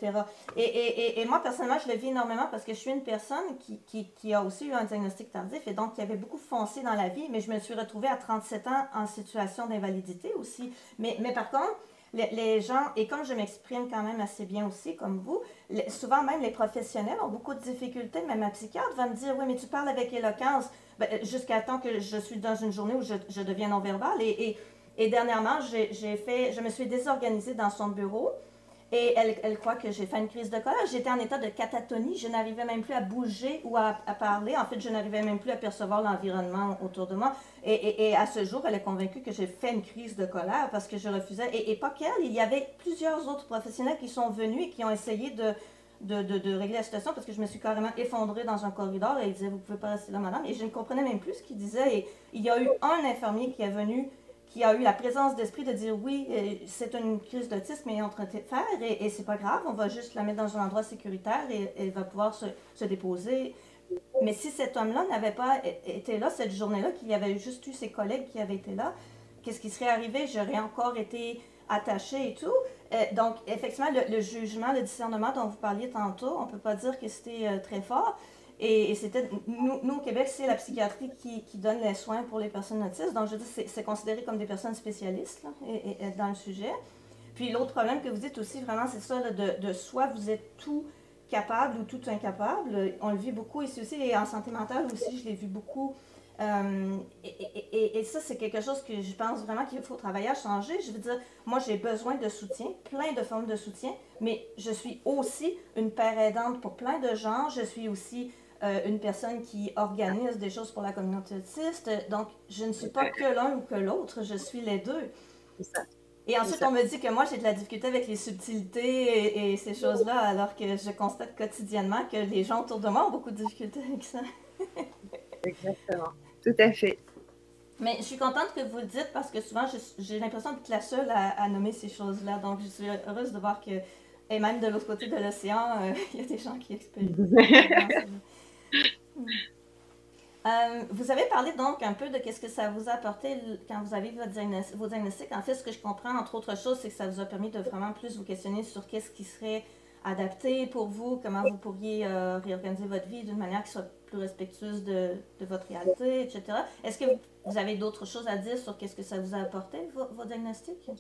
Et moi, personnellement, je le vis énormément parce que je suis une personne qui a aussi eu un diagnostic tardif et donc qui avait beaucoup foncé dans la vie, mais je me suis retrouvée à 37 ans en situation d'invalidité aussi. Mais par contre, les gens, et comme je m'exprime quand même assez bien aussi, comme vous, souvent même les professionnels ont beaucoup de difficultés. Même ma psychiatre va me dire, oui, mais tu parles avec éloquence, jusqu'à temps que je suis dans une journée où je deviens non-verbal. Et dernièrement, je me suis désorganisée dans son bureau et elle croit que j'ai fait une crise de colère. J'étais en état de catatonie. Je n'arrivais même plus à bouger ou à parler. En fait, je n'arrivais même plus à percevoir l'environnement autour de moi. Et à ce jour, elle est convaincue que j'ai fait une crise de colère parce que je refusais. Et pas qu'elle, il y avait plusieurs autres professionnels qui sont venus et qui ont essayé de régler la situation parce que je me suis carrément effondrée dans un corridor et ils disaient, vous pouvez pas rester là, madame. Et je ne comprenais même plus ce qu'ils disaient. Et il y a eu un infirmier qui est venu qui a eu la présence d'esprit de dire oui, c'est une crise d'autisme et est en train de faire et c'est pas grave, on va juste la mettre dans un endroit sécuritaire et elle va pouvoir se déposer. Mais si cet homme-là n'avait pas été là cette journée-là, qu'il y avait juste eu ses collègues qui avaient été là, qu'est-ce qui serait arrivé? J'aurais encore été attachée et tout. Donc, effectivement, le jugement, le discernement dont vous parliez tantôt, on ne peut pas dire que c'était très fort. Et c'était, nous, au Québec, c'est la psychiatrie qui donne les soins pour les personnes autistes. Donc, je veux dire, c'est considéré comme des personnes spécialistes là, dans le sujet. Puis l'autre problème que vous dites aussi, vraiment, c'est ça, là, de soit vous êtes tout capable ou tout incapable. On le vit beaucoup ici aussi, et en santé mentale aussi, je l'ai vu beaucoup. Et ça, c'est quelque chose que je pense vraiment qu'il faut travailler à changer. Je veux dire, moi, j'ai besoin de soutien, plein de formes de soutien, mais je suis aussi une père aidante pour plein de gens. Je suis aussi une personne qui organise des choses pour la communauté autiste. Donc, je ne suis pas que l'un ou que l'autre, je suis les deux. Et ensuite, on me dit que moi, j'ai de la difficulté avec les subtilités et ces choses-là, alors que je constate quotidiennement que les gens autour de moi ont beaucoup de difficultés avec ça. Exactement, tout à fait. Mais je suis contente que vous le dites parce que souvent, j'ai l'impression d'être la seule à nommer ces choses-là. Donc, je suis heureuse de voir que, et même de l'autre côté de l'océan, il y a des gens qui expérimentent. Vous avez parlé donc un peu de qu'est-ce que ça vous a apporté quand vous avez vos diagnostics. En fait, ce que je comprends, entre autres choses, c'est que ça vous a permis de vraiment plus vous questionner sur qu'est-ce qui serait adapté pour vous, comment vous pourriez réorganiser votre vie d'une manière qui soit plus respectueuse de votre réalité, etc. Est-ce que vous avez d'autres choses à dire sur qu'est-ce que ça vous a apporté, vos diagnostics?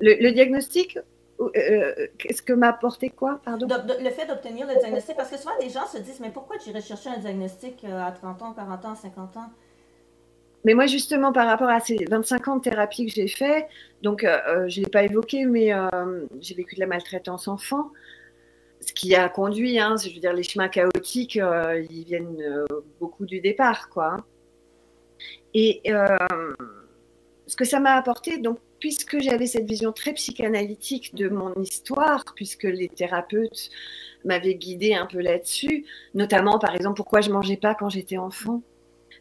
Le diagnostic, qu'est-ce que m'a apporté quoi, pardon? Le fait d'obtenir le diagnostic, parce que souvent les gens se disent, mais pourquoi j'irais chercher un diagnostic à 30 ans, 40 ans, 50 ans? Mais moi, justement, par rapport à ces 25 ans de thérapie que j'ai fait, donc je ne l'ai pas évoqué, mais j'ai vécu de la maltraitance enfant, ce qui a conduit, hein, je veux dire, les chemins chaotiques, ils viennent beaucoup du départ, quoi. Et ce que ça m'a apporté, donc, puisque j'avais cette vision très psychanalytique de mon histoire, puisque les thérapeutes m'avaient guidée un peu là-dessus, notamment, par exemple, pourquoi je ne mangeais pas quand j'étais enfant.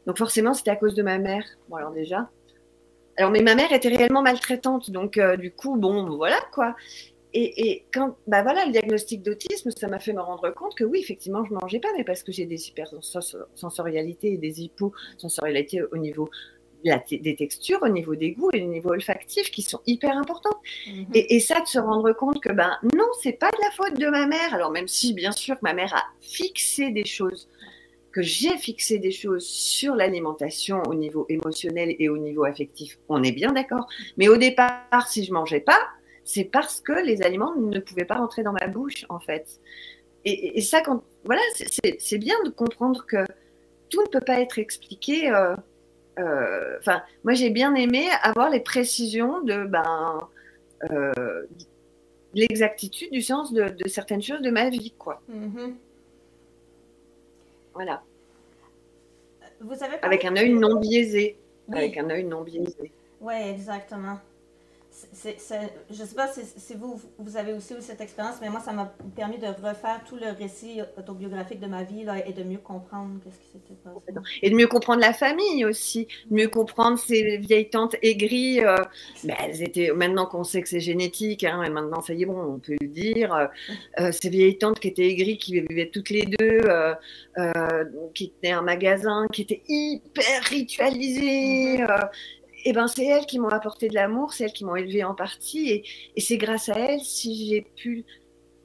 Donc forcément, c'était à cause de ma mère. Bon, alors déjà. Alors, mais ma mère était réellement maltraitante, donc du coup, bon, voilà, quoi. Et quand, bah voilà, le diagnostic d'autisme, ça m'a fait me rendre compte que oui, effectivement, je ne mangeais pas, mais parce que j'ai des hypersensorialités et des hyposensorialités au niveau des textures, au niveau des goûts et au niveau olfactif qui sont hyper importantes. Et ça, de se rendre compte que ben non, c'est pas de la faute de ma mère. Alors même si, bien sûr, que ma mère a fixé des choses, que j'ai fixé des choses sur l'alimentation au niveau émotionnel et au niveau affectif, on est bien d'accord. Mais au départ, si je mangeais pas, c'est parce que les aliments ne pouvaient pas rentrer dans ma bouche, en fait. Et ça, quand, voilà, c'est bien de comprendre que tout ne peut pas être expliqué. Enfin, moi, j'ai bien aimé avoir les précisions de l'exactitude du sens de certaines choses de ma vie, quoi. Voilà. Vous avez avec un œil non biaisé. Oui. Avec un œil non biaisé. Oui, exactement. Je ne sais pas si vous avez aussi eu cette expérience, mais moi, ça m'a permis de refaire tout le récit autobiographique de ma vie là, et de mieux comprendre ce qui s'était passé. Et de mieux comprendre la famille aussi, mieux comprendre ces vieilles tantes aigries. Elles étaient, maintenant qu'on sait que c'est génétique, hein, et maintenant, ça y est, bon, on peut le dire, ces vieilles tantes qui étaient aigries, qui vivaient toutes les deux, qui tenaient un magasin, qui étaient hyper ritualisées. Et ben c'est elles qui m'ont apporté de l'amour, c'est elles qui m'ont élevée en partie, et c'est grâce à elles si j'ai pu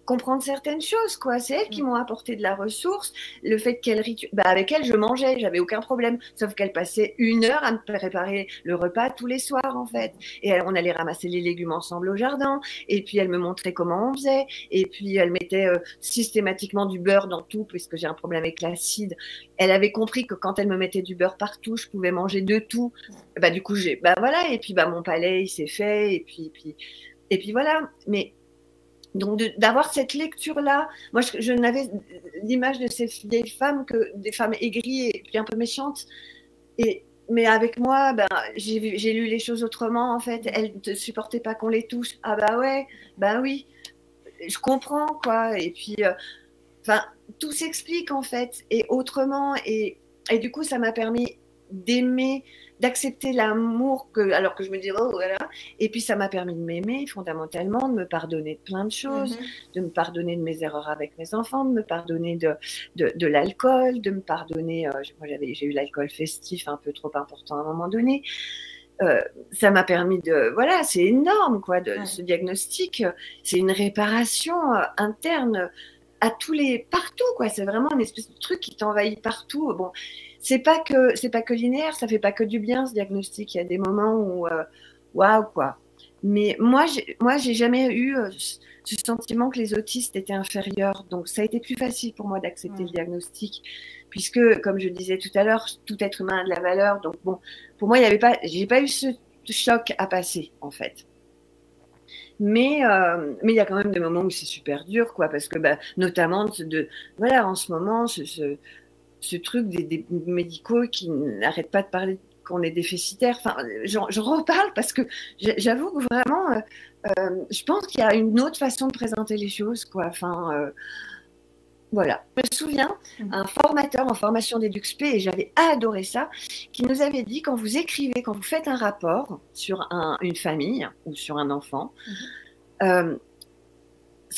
comprendre certaines choses, quoi. C'est elles qui m'ont apporté de la ressource. Le fait qu'elles avec elles, je mangeais, j'avais aucun problème. Sauf qu'elles passaient 1 heure à me préparer le repas tous les soirs, en fait. Et on allait ramasser les légumes ensemble au jardin. Et puis, elles me montraient comment on faisait. Et puis, elles mettaient systématiquement du beurre dans tout, puisque j'ai un problème avec l'acide. Elle avait compris que quand elle me mettait du beurre partout, je pouvais manger de tout. Bah, du coup, voilà. Et puis, mon palais, il s'est fait. Et puis voilà. Mais donc, d'avoir cette lecture-là, moi, je n'avais l'image de ces vieilles femmes que des femmes aigries et puis un peu méchantes. Mais avec moi, j'ai lu les choses autrement, en fait. Elles ne supportaient pas qu'on les touche. Ah bah ouais, bah oui, je comprends, quoi. Et puis, tout s'explique, en fait, et autrement. Et du coup, ça m'a permis d'aimer d'accepter l'amour alors que je me dis oh voilà. Et puis ça m'a permis de m'aimer fondamentalement, de me pardonner de plein de choses, de me pardonner de mes erreurs avec mes enfants, de me pardonner de l'alcool, de me pardonner. Moi j'ai eu l'alcool festif un peu trop important à un moment donné. Ça m'a permis de voilà, c'est énorme quoi, ce diagnostic. C'est une réparation interne à partout quoi. C'est vraiment une espèce de truc qui t'envahit partout. Bon, c'est pas que linéaire, ça fait pas que du bien ce diagnostic. Il y a des moments où waouh quoi. Mais moi j'ai jamais eu ce sentiment que les autistes étaient inférieurs. Donc ça a été plus facile pour moi d'accepter le diagnostic, puisque comme je disais tout à l'heure, tout être humain a de la valeur. Donc bon, pour moi j'ai pas eu ce choc à passer en fait. Mais il y a quand même des moments où c'est super dur, quoi, parce que notamment voilà, en ce moment, ce truc des médicaux qui n'arrêtent pas de parler qu'on est déficitaire. Enfin, j'en reparle parce que j'avoue que vraiment, je pense qu'il y a une autre façon de présenter les choses, quoi. Enfin, voilà. Je me souviens, un formateur en formation d'EduxP, et j'avais adoré ça, qui nous avait dit quand vous écrivez, quand vous faites un rapport sur une famille ou sur un enfant, ce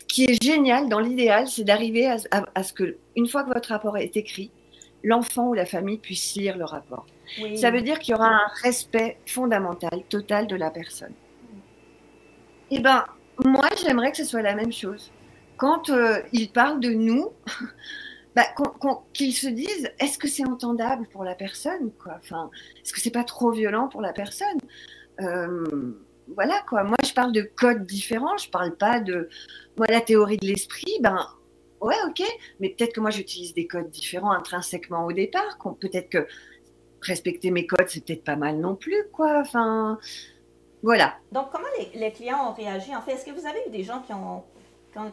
qui est génial dans l'idéal, c'est d'arriver à ce que, une fois que votre rapport est écrit, l'enfant ou la famille puisse lire le rapport. Oui. Ça veut dire qu'il y aura un respect fondamental, total de la personne. Eh bien, moi, j'aimerais que ce soit la même chose. Quand ils parlent de nous, qu'ils se disent, est-ce que c'est entendable pour la personne, quoi, enfin, est-ce que c'est pas trop violent pour la personne voilà, quoi. Moi, je parle de codes différents, je parle pas de... Moi, la théorie de l'esprit, ouais, ok, mais peut-être que moi, j'utilise des codes différents intrinsèquement au départ, peut-être que respecter mes codes, c'est peut-être pas mal non plus, quoi, enfin, voilà. Donc, comment les clients ont réagi? En fait, est-ce que vous avez eu des gens qui ont...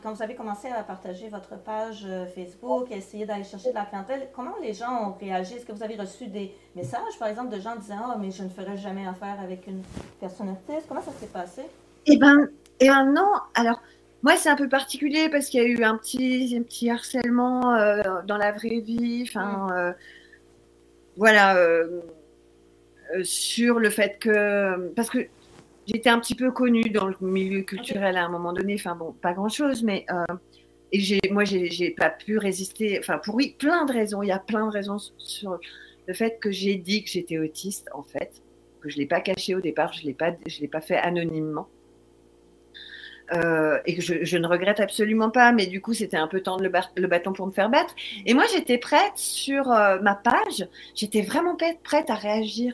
Quand vous avez commencé à partager votre page Facebook, à essayer d'aller chercher de la clientèle, comment les gens ont réagi? Est-ce que vous avez reçu des messages, par exemple, de gens disant « Ah, mais je ne ferai jamais affaire avec une personne autiste ». Comment ça s'est passé? Eh ben non. Alors, moi, c'est un peu particulier parce qu'il y a eu un petit harcèlement dans la vraie vie. Enfin, voilà, sur le fait que... Parce que j'étais un petit peu connue dans le milieu culturel à un moment donné. Enfin, bon, pas grand-chose, mais... et j'ai pas pu résister. Enfin, pour plein de raisons. Il y a plein de raisons sur le fait que j'ai dit que j'étais autiste, en fait. Que je ne l'ai pas caché au départ. Je l'ai pas fait anonymement. Et que je ne regrette absolument pas, mais du coup, c'était un peu tendre le bâton pour me faire battre. Et moi, j'étais prête sur ma page. J'étais vraiment prête à réagir.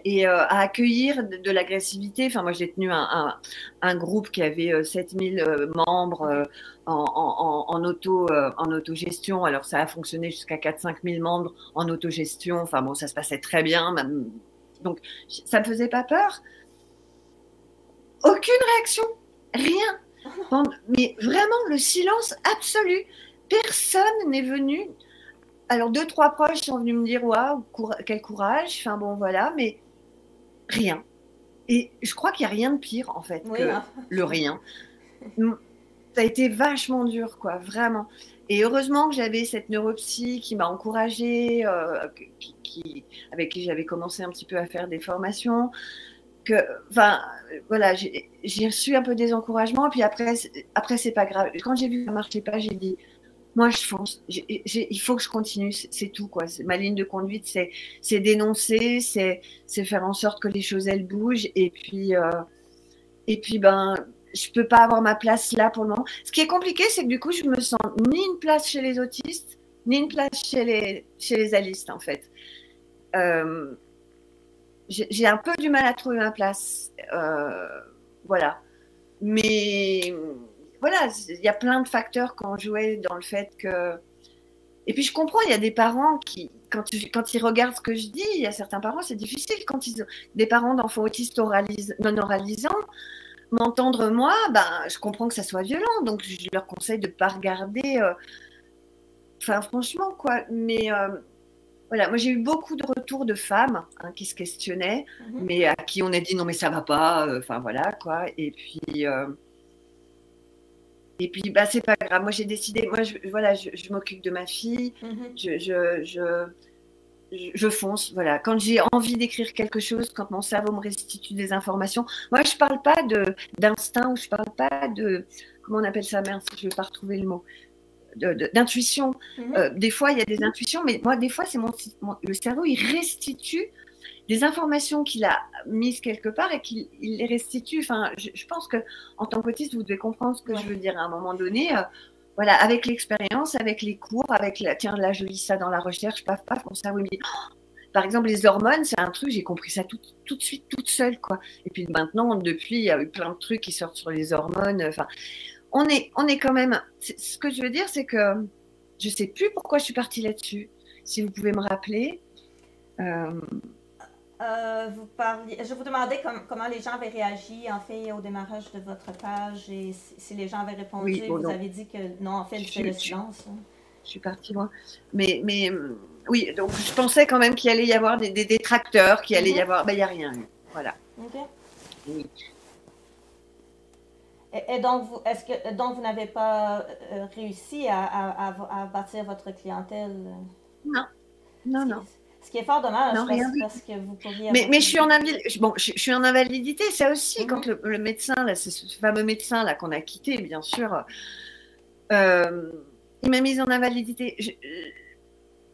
Et à accueillir de l'agressivité. Enfin, moi, j'ai tenu un groupe qui avait 7000 membres en autogestion. Alors, ça a fonctionné jusqu'à 4-5 000 membres en autogestion. Enfin, bon, ça se passait très bien. Donc, ça ne me faisait pas peur. Aucune réaction. Rien. Mais vraiment, le silence absolu. Personne n'est venu. Alors, 2-3 proches sont venus me dire « Waouh, quel courage !» Enfin, bon, voilà, mais rien. Et je crois qu'il n'y a rien de pire, en fait, que le rien. Ça a été vachement dur, quoi, vraiment. Et heureusement que j'avais cette neuropsy qui m'a encouragée, avec qui j'avais commencé un petit peu à faire des formations. Enfin, voilà, j'ai reçu un peu des encouragements. Puis après c'est pas grave. Quand j'ai vu que ça ne marchait pas, j'ai dit... Moi, je fonce. Il faut que je continue. C'est tout, quoi. Ma ligne de conduite, c'est dénoncer, c'est faire en sorte que les choses, elles bougent. Et puis, je peux pas avoir ma place là pour le moment. Ce qui est compliqué, c'est que du coup, je me sens ni une place chez les autistes, ni une place chez les alistes, en fait. J'ai un peu du mal à trouver ma place. Voilà. Mais... Voilà, il y a plein de facteurs qui ont joué dans le fait que... Et puis je comprends, il y a des parents qui, quand ils regardent ce que je dis, il y a certains parents, c'est difficile. Des parents d'enfants autistes non oralisants, m'entendre moi, je comprends que ça soit violent, donc je leur conseille de ne pas regarder. Enfin, franchement, quoi. Mais voilà, moi j'ai eu beaucoup de retours de femmes qui se questionnaient, mais à qui on a dit non, mais ça va pas. Enfin, voilà, quoi. Et puis... c'est pas grave. Moi, j'ai décidé. Moi, je m'occupe de ma fille. je fonce, voilà. Quand j'ai envie d'écrire quelque chose, quand mon cerveau me restitue des informations, moi je parle pas d'instinct ou je parle pas de, comment on appelle ça, merde, je vais pas retrouver le mot, d'intuition. Des fois il y a des intuitions, mais moi des fois c'est le cerveau, il restitue des informations qu'il a mises quelque part et qu'il les restitue. Enfin, je pense que en tant qu'autiste, vous devez comprendre ce que je veux dire à un moment donné. Voilà, avec l'expérience, avec les cours, avec tiens, là je lis ça dans la recherche, paf, paf, mon cerveau me dit, oh, par exemple, les hormones, c'est un truc, j'ai compris ça tout de suite, toute seule, quoi. Et puis maintenant, depuis, il y a eu plein de trucs qui sortent sur les hormones. Enfin, on est quand même. Ce que je veux dire, c'est que je sais plus pourquoi je suis partie là-dessus. Si vous pouvez me rappeler. Je vous demandais comment les gens avaient réagi en fait au démarrage de votre page et si les gens avaient répondu. Oui, bon, vous avez dit que non, en fait, c'est le silence. Je suis partie loin. Mais oui, donc je pensais quand même qu'il allait y avoir des détracteurs, qu'il allait y avoir. Ben, il n'y a rien eu. Voilà. OK. Oui. Et donc, vous n'avez pas réussi à bâtir votre clientèle? Non, non, non. Ce qui est fort dommage non, parce que vous pourriez... Mais je suis en je suis en invalidité, ça aussi, quand le médecin, là, c'est ce fameux médecin là qu'on a quitté, bien sûr, il m'a mise en invalidité.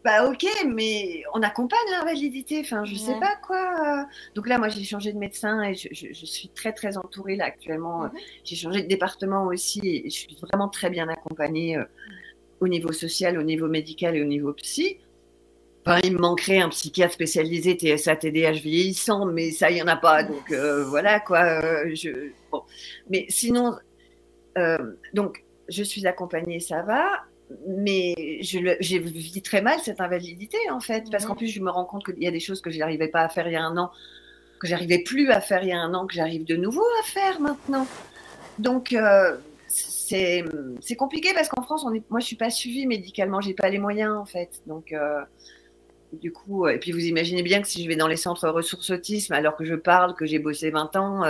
Bah ok, mais on accompagne l'invalidité, enfin je sais pas quoi. Donc là, moi j'ai changé de médecin et je suis très très entourée là actuellement. J'ai changé de département aussi et je suis vraiment très bien accompagnée au niveau social, au niveau médical et au niveau psy. Enfin, il me manquerait un psychiatre spécialisé TSA, TDAH vieillissant, mais ça, il n'y en a pas. Donc, voilà, quoi. Bon. Mais sinon, donc, je suis accompagnée, ça va. Mais j'ai vis très mal cette invalidité, en fait. Parce qu'en plus, je me rends compte qu'il y a des choses que je n'arrivais pas à faire il y a un an, que j'arrivais plus à faire il y a un an, que j'arrive de nouveau à faire maintenant. Donc, c'est compliqué parce qu'en France, moi, je ne suis pas suivie médicalement. Je n'ai pas les moyens, en fait. Donc... du coup, et puis vous imaginez bien que si je vais dans les centres ressources autisme alors que je parle, que j'ai bossé 20 ans,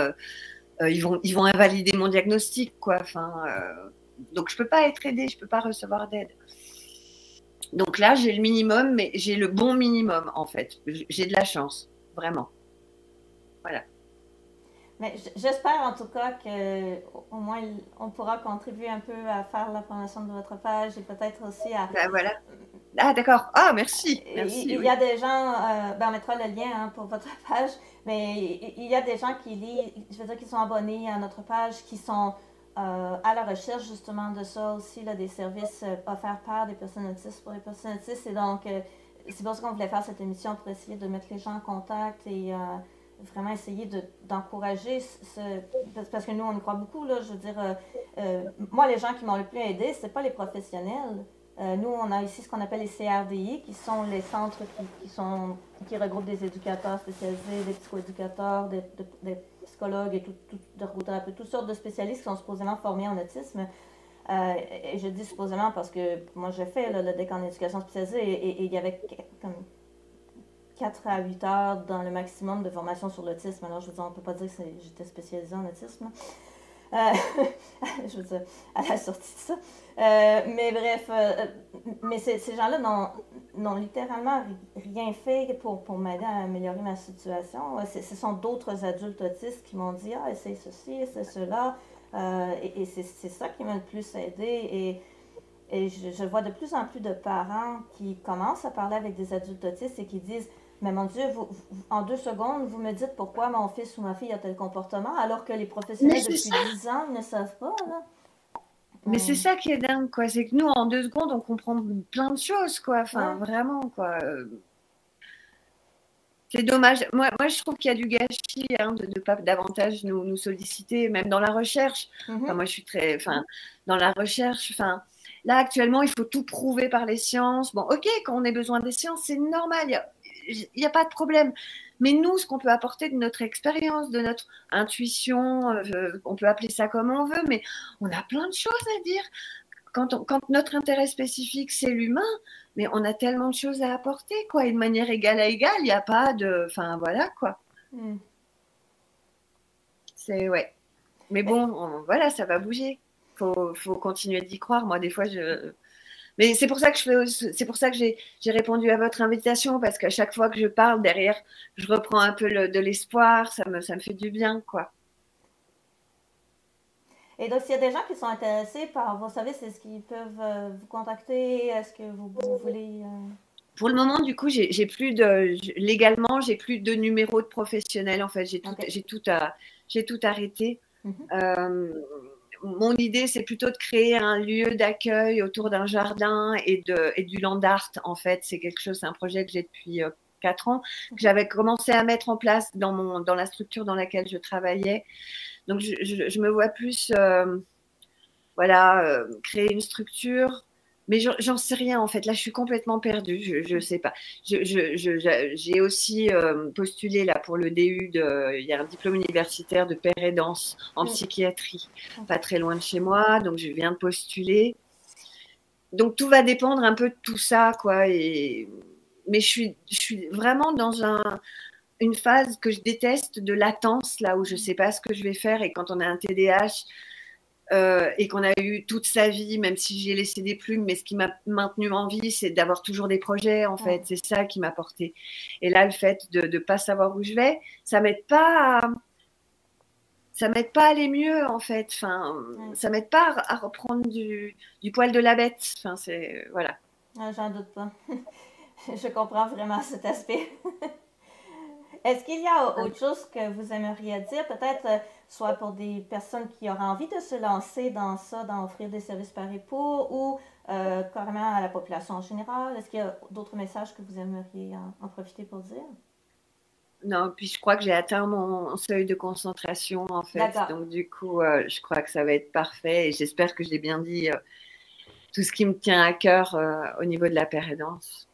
ils vont invalider mon diagnostic, quoi. Enfin, donc je peux pas être aidée, je peux pas recevoir d'aide. Donc là, j'ai le minimum, mais j'ai le bon minimum en fait. J'ai de la chance, vraiment. Voilà. Mais j'espère en tout cas qu'au moins on pourra contribuer un peu à faire la promotion de votre page et peut-être aussi à... Ben voilà. Ah d'accord. Ah merci. Merci. Il y a des gens, on mettra le lien pour votre page, mais il y a des gens qui lisent, je veux dire, qui sont abonnés à notre page, qui sont à la recherche justement de ça aussi, là, des services offerts par des personnes autistes pour les personnes autistes. Et donc, c'est pour ça qu'on voulait faire cette émission pour essayer de mettre les gens en contact et vraiment essayer d'encourager parce que nous, on y croit beaucoup, là, je veux dire, moi, les gens qui m'ont le plus aidé, c'est pas les professionnels. Nous, on a ici ce qu'on appelle les CRDI, qui sont les centres qui regroupent des éducateurs spécialisés, des psychoéducateurs, des psychologues et des ergothérapeutes, toutes sortes de spécialistes qui sont supposément formés en autisme. Et je dis supposément parce que moi, j'ai fait le DEC en éducation spécialisée et il y avait comme 4 à 8 heures dans le maximum de formation sur l'autisme. Alors, je veux dire, on ne peut pas dire que j'étais spécialisée en autisme. Je veux dire, à la sortie de ça. Mais bref, mais ces gens-là n'ont littéralement rien fait pour m'aider à améliorer ma situation. Ce sont d'autres adultes autistes qui m'ont dit « Ah, essaye ceci, essaye cela. Et c'est ça qui m'a le plus aidé. Et je vois de plus en plus de parents qui commencent à parler avec des adultes autistes et qui disent mais mon Dieu, en 2 secondes, vous me dites pourquoi mon fils ou ma fille a tel comportement, alors que les professionnels depuis 10 ans ne savent pas. Là. Mais c'est ça qui est dingue, quoi. C'est que nous, en 2 secondes, on comprend plein de choses, quoi. Enfin, vraiment, quoi. C'est dommage. Moi, je trouve qu'il y a du gâchis de ne pas davantage nous solliciter, même dans la recherche. Enfin, moi, je suis très... Enfin, dans la recherche, enfin... Là, actuellement, il faut tout prouver par les sciences. Bon, ok, quand on a besoin des sciences, c'est normal. Il n'y a pas de problème. Mais nous, ce qu'on peut apporter de notre expérience, de notre intuition, on peut appeler ça comme on veut, mais on a plein de choses à dire. Quand notre intérêt spécifique, c'est l'humain, mais on a tellement de choses à apporter, quoi. Et de manière égale à égale, il n'y a pas de... Enfin, voilà, quoi. C'est... Ouais. Mais bon, voilà, ça va bouger. Faut continuer d'y croire. Moi, des fois, Mais c'est pour ça que c'est pour ça que j'ai répondu à votre invitation, parce qu'à chaque fois que je parle derrière, je reprends un peu de l'espoir, ça me fait du bien, quoi. Et donc, s'il y a des gens qui sont intéressés par vos services, est-ce qu'ils peuvent vous contacter? Est-ce que vous voulez... Pour le moment, du coup, j'ai plus légalement, j'ai plus de numéro de professionnel. En fait, Ok. j'ai tout arrêté. Mhm. Mon idée, c'est plutôt de créer un lieu d'accueil autour d'un jardin et du land art. En fait, c'est un projet que j'ai depuis 4 ans, que j'avais commencé à mettre en place dans la structure dans laquelle je travaillais. Donc, je me vois plus, voilà, créer une structure. Mais j'en sais rien en fait. Là, je suis complètement perdue. Je sais pas. J'ai aussi postulé là pour le DU il y a un diplôme universitaire de père et danse en Mm. psychiatrie, Ok. pas très loin de chez moi. Donc, je viens de postuler. Donc, tout va dépendre un peu de tout ça, quoi. Mais je suis vraiment dans une phase que je déteste de latence, là où je sais pas ce que je vais faire. Et quand on a un TDAH, et qu'on a eu toute sa vie, même si j'ai laissé des plumes, mais ce qui m'a maintenu en vie, c'est d'avoir toujours des projets, en fait. Ouais. C'est ça qui m'a porté. Et là, le fait de ne pas savoir où je vais, ça m'aide pas à aller mieux, en fait. Enfin, Ouais. ça m'aide pas à reprendre du poil de la bête. Enfin, voilà. Ah, j'en doute pas. Je comprends vraiment cet aspect. Est-ce qu'il y a autre chose que vous aimeriez dire, peut-être soit pour des personnes qui auraient envie de se lancer dans ça, d'en offrir des services par époux, ou carrément à la population en général? Est-ce qu'il y a d'autres messages que vous aimeriez en profiter pour dire? Non, puis je crois que j'ai atteint mon seuil de concentration, en fait. D'accord. Donc, du coup, je crois que ça va être parfait. Et j'espère que j'ai bien dit tout ce qui me tient à cœur au niveau de la pérédance.